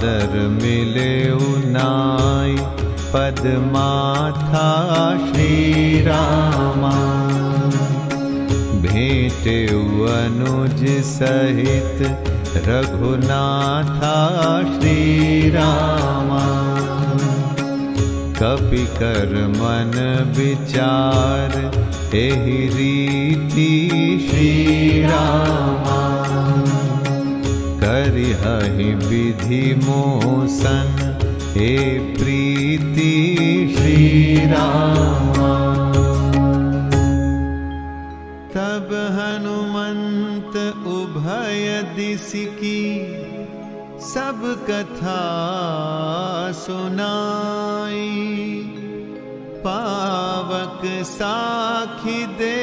सादर मिले उनाई पद्माथा श्री रामा। भेटे अनुज सहित रघुनाथा श्री रामा। कपि कर मन विचार एहि रीति श्री रामा। करिहहि विधि मोसन हे प्रीति श्री रामा। तब हनुमंत उभय दिस की सब कथा सुनाई। पावक साखी दे